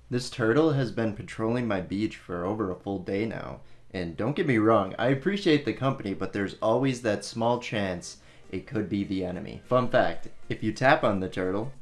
This turtle has been patrolling my beach for over a full day now. And don't get me wrong, I appreciate the company, but there's always that small chance it could be the enemy. Fun fact, if you tap on the turtle,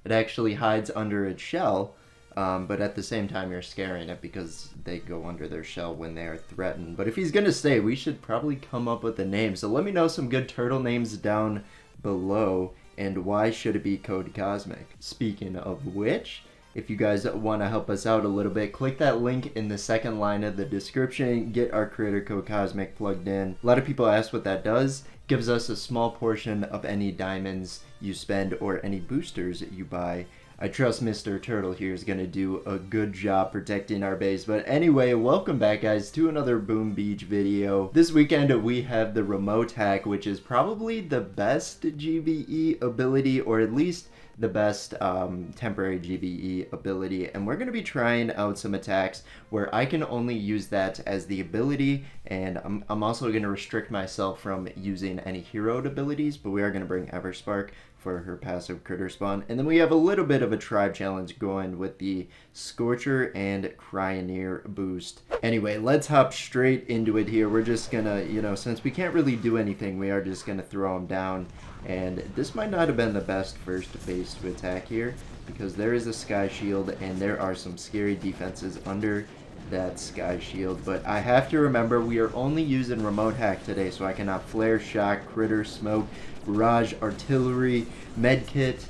it actually hides under its shell, but at the same time you're scaring it because they go under their shell when they are threatened. But if he's gonna stay, we should probably come up with a name. So let me know some good turtle names down below, and why should it be Code Cosmic? Speaking of which, if you guys want to help us out a little bit, click that link in the second line of the description. Get our creator code Cosmic plugged in. A lot of people ask what that does. It gives us a small portion of any diamonds you spend or any boosters you buy. I trust Mr. Turtle here is going to do a good job protecting our base. But anyway, welcome back guys to another Boom Beach video. This weekend we have the remote hack, which is probably the best GBE ability, or at least the best temporary GBE ability, and we're going to be trying out some attacks where I can only use that as the ability, and I'm also going to restrict myself from using any heroed abilities, but we are going to bring Everspark for her passive critter spawn. And then we have a little bit of a tribe challenge going with the Scorcher and Cryoneer boost. Anyway, let's hop straight into it here. We're just gonna, since we can't really do anything, we are just gonna throw them down. And this might not have been the best first base to attack here, because there is a Sky Shield and there are some scary defenses under that Sky Shield. But I have to remember we are only using remote hack today, so I cannot flare, shock, critter, smoke, barrage, artillery, medkit,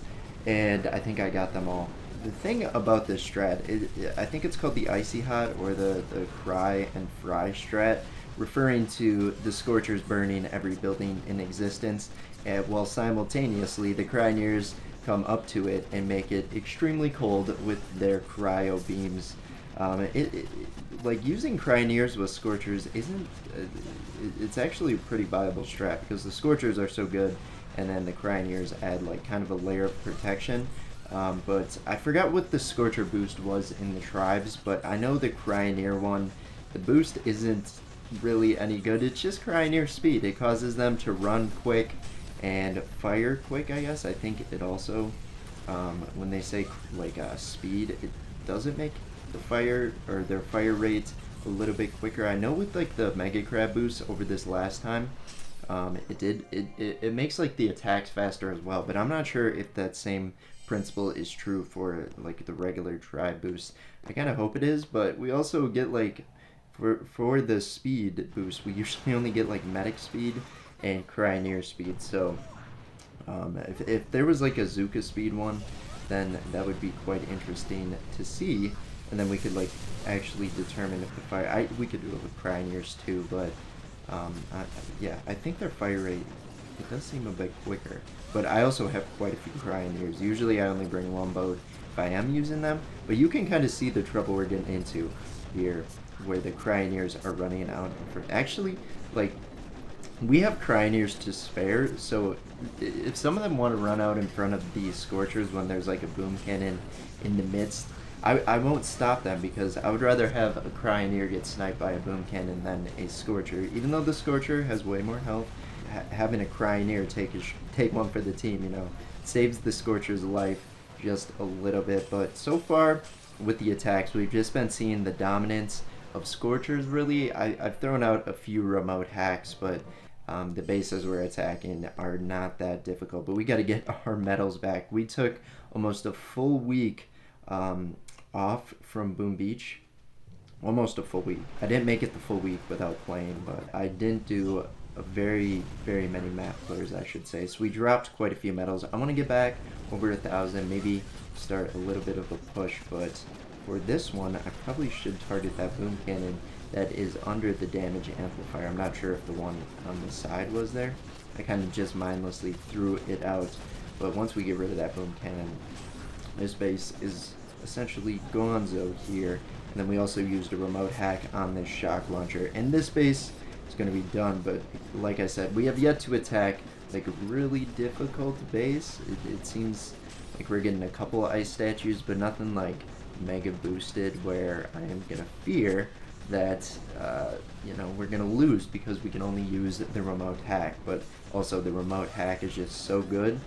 and I think I got them all. The thing about this strat, I think it's called the Icy Hot or the Cry and Fry strat, referring to the Scorchers burning every building in existence, while simultaneously the Cryoneers come up to it and make it extremely cold with their cryo beams. Like using Cryoneers with Scorchers isn't, it's actually a pretty viable strat because the Scorchers are so good, and then the Cryoneers add like kind of a layer of protection. But I forgot what the Scorcher boost was in the tribes, but I know the Cryoneer one, the boost isn't really any good. It's just Cryoneer speed. It causes them to run quick and fire quick, I guess. I think it also, when they say like speed, it doesn't make the fire or their fire rate a little bit quicker. I know with like the Mega Crab boost over this last time, it makes like the attacks faster as well, but I'm not sure if that same principle is true for like the regular tribe boost. I kind of hope it is, but we also get like for the speed boost, we usually only get like medic speed and Cryoneer speed. So if there was like a Zuka speed one, then that would be quite interesting to see, and then we could like actually determine if the fire, we could do it with Cryoneers too, but yeah, I think their fire rate, it does seem a bit quicker. But I also have quite a few Cryoneers. Usually I only bring one boat if I am using them, but you can kind of see the trouble we're getting into here, where the Cryoneers are running out. Actually, like, we have Cryoneers to spare, so if some of them want to run out in front of the Scorchers when there's like a boom cannon in the midst, I won't stop them, because I would rather have a Cryoneer get sniped by a boom cannon than a Scorcher. Even though the Scorcher has way more health, having a Cryoneer take one for the team, saves the Scorcher's life just a little bit. But so far with the attacks, we've just been seeing the dominance of Scorchers, really. I've thrown out a few remote hacks, but the bases we're attacking are not that difficult. But we got to get our medals back. We took almost a full week off from Boom Beach. Almost a full week. I didn't make it the full week without playing, but I didn't do a very many map clears, I should say. So we dropped quite a few medals. I want to get back over 1,000, maybe start a little bit of a push, but for this one, I probably should target that boom cannon that is under the damage amplifier. I'm not sure if the one on the side was there. I kind of just mindlessly threw it out, but once we get rid of that boom cannon, this base is essentially gonzo here. And then we also used a remote hack on this shock launcher, and this base is going to be done. But like I said, we have yet to attack like a really difficult base. It seems like we're getting a couple of ice statues, but nothing like mega boosted where I am going to fear that we're going to lose because we can only use the remote hack. But also the remote hack is just so good.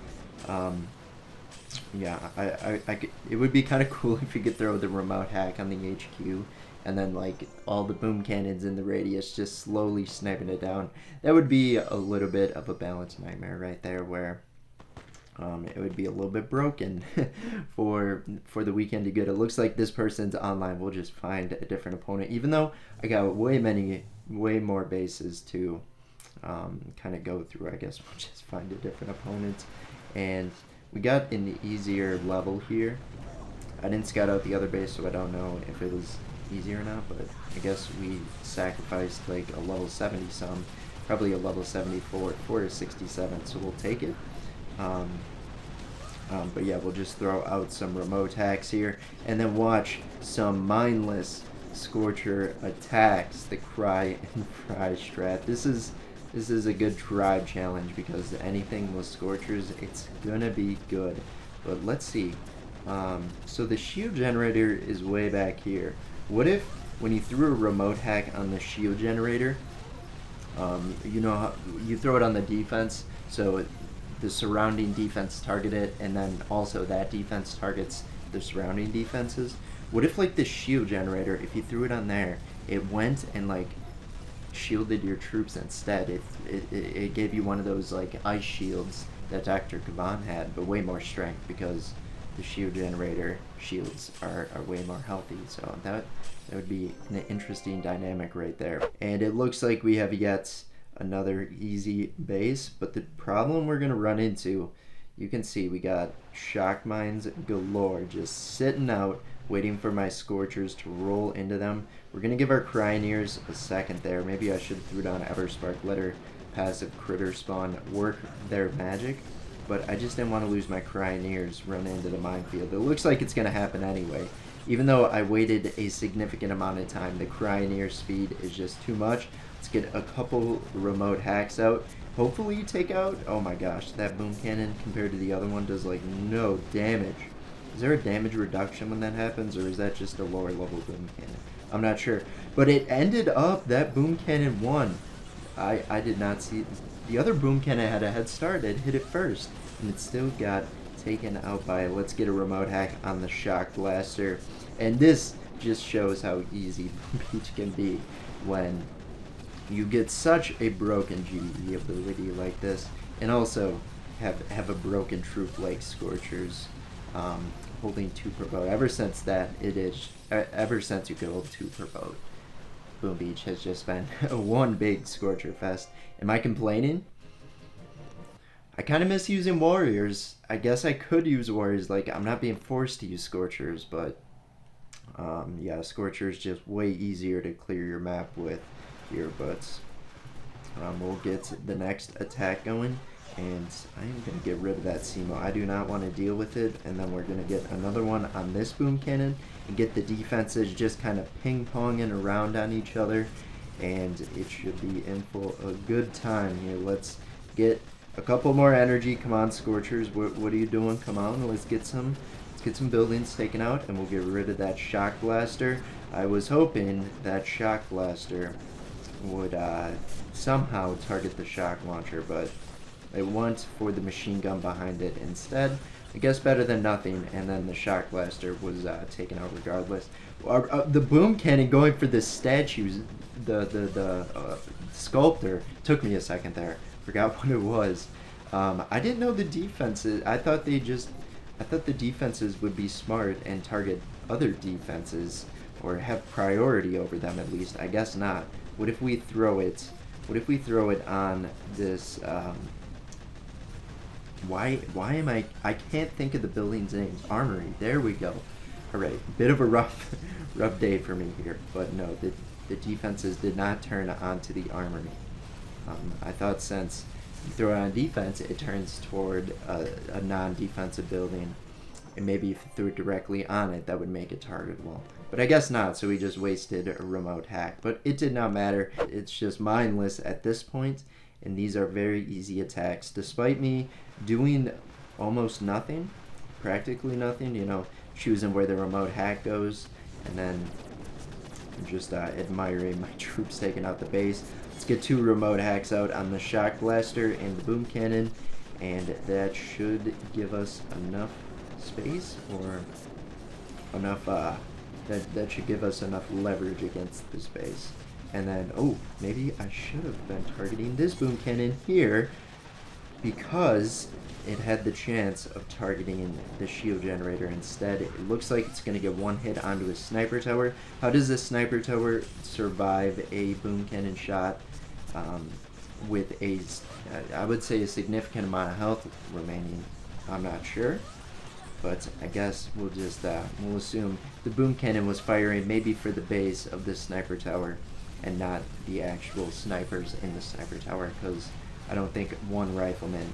Yeah, it would be kind of cool if you could throw the remote hack on the HQ, and then like all the boom cannons in the radius just slowly sniping it down. That would be a little bit of a balance nightmare right there, where it would be a little bit broken for the weekend to get. It looks like this person's online will just find a different opponent, even though I got way more bases to kind of go through. I guess we'll just find a different opponent. And we got in the easier level here. I didn't scout out the other base, so I don't know if it was easy or not, but I guess we sacrificed like a level 70 some, probably a level 74 for a 67, so we'll take it. But yeah, we'll just throw out some remote hacks here, and then watch some mindless Scorcher attacks, the Cry and Fry strat. This is a good tribe challenge, because anything with Scorchers, it's gonna be good. But let's see. So the shield generator is way back here. What if when you threw a remote hack on the shield generator, you know how you throw it on the defense, so the surrounding defense target it, and then also that defense targets the surrounding defenses? What if like the shield generator, if you threw it on there, it went and like shielded your troops instead? It gave you one of those like ice shields that Dr. Kavan had, but way more strength, because the shield generator shields are way more healthy. So that would be an interesting dynamic right there. And it looks like we have yet another easy base, but the problem we're gonna run into, you can see we got shock mines galore just sitting out waiting for my Scorchers to roll into them. We're gonna give our Cryoneers a second there. Maybe I should have threw down Everspark, let her passive critter spawn work their magic, but I just didn't want to lose my Cryoneers running into the minefield. It looks like it's gonna happen anyway. Even though I waited a significant amount of time, the Cryoneer speed is just too much. Let's get a couple remote hacks out. Hopefully you take out, oh my gosh, that boom cannon compared to the other one does like no damage. Is there a damage reduction when that happens, or is that just a lower level boom cannon? I'm not sure. But it ended up, that boom cannon won. I did not see, the other boom cannon had a head start. It hit it first, and it still got taken out by it. Let's get a remote hack on the Shock Blaster. And this just shows how easy Boom Beach can be when you get such a broken GBE ability like this, and also have a broken troop like Scorchers, holding 2 per vote. Ever since you could hold 2 per vote, Boom Beach has just been one big Scorcher fest. Am I complaining? I kind of miss using Warriors. I guess I could use Warriors, like I'm not being forced to use Scorchers, but yeah, Scorchers just way easier to clear your map with here. But we'll get the next attack going, and I'm going to get rid of that Simo. I do not want to deal with it, and then we're going to get another one on this boom cannon and get the defenses just kind of ping-ponging around on each other, and it should be in for a good time here. Let's get a couple more energy. Come on, Scorchers, what are you doing? Come on, let's get some buildings taken out, and we'll get rid of that Shock Blaster. I was hoping that Shock Blaster would somehow target the shock launcher, but it went for the machine gun behind it instead. I guess better than nothing, and then the Shock Blaster was taken out regardless. The boom cannon going for the statues, the sculptor, took me a second there. Forgot what it was. I didn't know the defenses. I thought the defenses would be smart and target other defenses, or have priority over them at least. I guess not. What if we throw it? What if we throw it on this? Why am I can't think of the building's names. Armory. There we go. All right. Bit of a rough day for me here, but no, the defenses did not turn onto the armory. I thought since you throw it on defense, it turns toward a non-defensive building, and maybe if you threw it directly on it, that would make it targetable. But I guess not, so we just wasted a remote hack. But it did not matter. It's just mindless at this point, and these are very easy attacks. Despite me doing almost nothing, practically nothing, you know, choosing where the remote hack goes, and then just admiring my troops taking out the base. Let's get 2 remote hacks out on the Shock Blaster and the boom cannon, and that should give us enough space or enough, that should give us enough leverage against the space. And then, oh, maybe I should have been targeting this boom cannon here because it had the chance of targeting the shield generator instead. It looks like it's going to get one hit onto a sniper tower. How does this sniper tower survive a boom cannon shot with a, I would say, a significant amount of health remaining? I'm not sure. But I guess we'll just, we'll assume the boom cannon was firing maybe for the base of the sniper tower and not the actual snipers in the sniper tower, because I don't think one rifleman,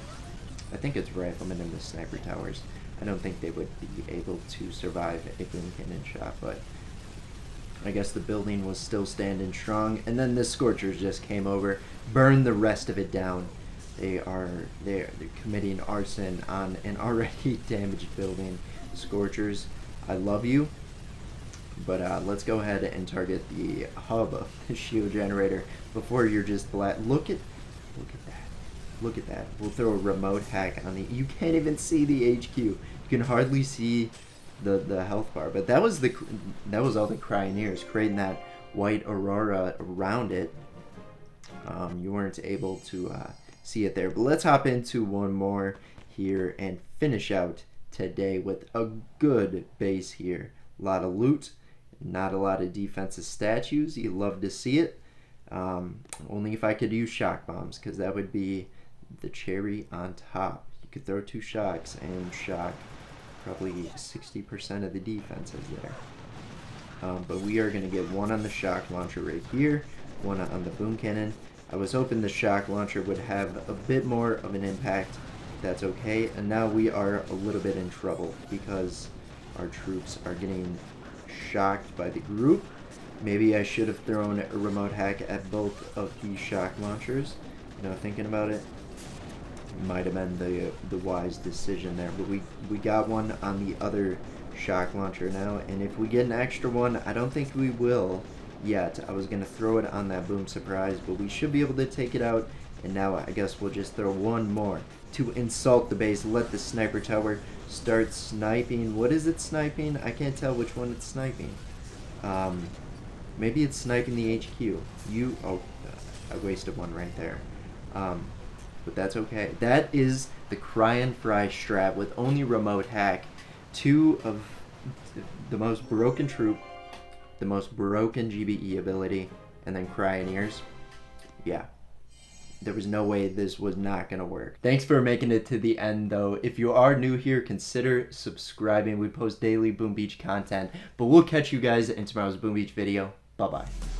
I think it's riflemen in the sniper towers, I don't think they would be able to survive a boom cannon shot, but I guess the building was still standing strong, and then the Scorchers just came over, burned the rest of it down. They're committing arson on an already damaged building. Scorchers, I love you, but let's go ahead and target the hub of the shield generator before you're just look at that. We'll throw a remote hack on the. You can't even see the HQ. You can hardly see the health bar. But that was all the Cryoneers creating that white aurora around it. You weren't able to see it there. But let's hop into one more here and finish out today with a good base here. A lot of loot, not a lot of defensive statues. You love to see it. Only if I could use shock bombs, because that would be the cherry on top. You could throw 2 shocks and shock probably 60% of the defenses there. But we are going to get one on the shock launcher right here, one on the boom cannon. I was hoping the shock launcher would have a bit more of an impact. That's okay. And now we are a little bit in trouble because our troops are getting shocked by the group. Maybe I should have thrown a remote hack at both of these shock launchers. You know, thinking about it, might have been the wise decision there. But we got one on the other shock launcher now, and if we get an extra one, I don't think we will yet. I was gonna throw it on that boom surprise, but we should be able to take it out. And now I guess we'll just throw one more to insult the base. Let the sniper tower start sniping. What is it sniping? I can't tell which one it's sniping. Maybe it's sniping the HQ. Oh, I wasted one right there. But that's okay. That is the Cry and Fry strat with only remote hack. 2 of the most broken troop, the most broken GBE ability, and then Cryoneers. Yeah. There was no way this was not going to work. Thanks for making it to the end, though. If you are new here, consider subscribing. We post daily Boom Beach content. But we'll catch you guys in tomorrow's Boom Beach video. Bye-bye.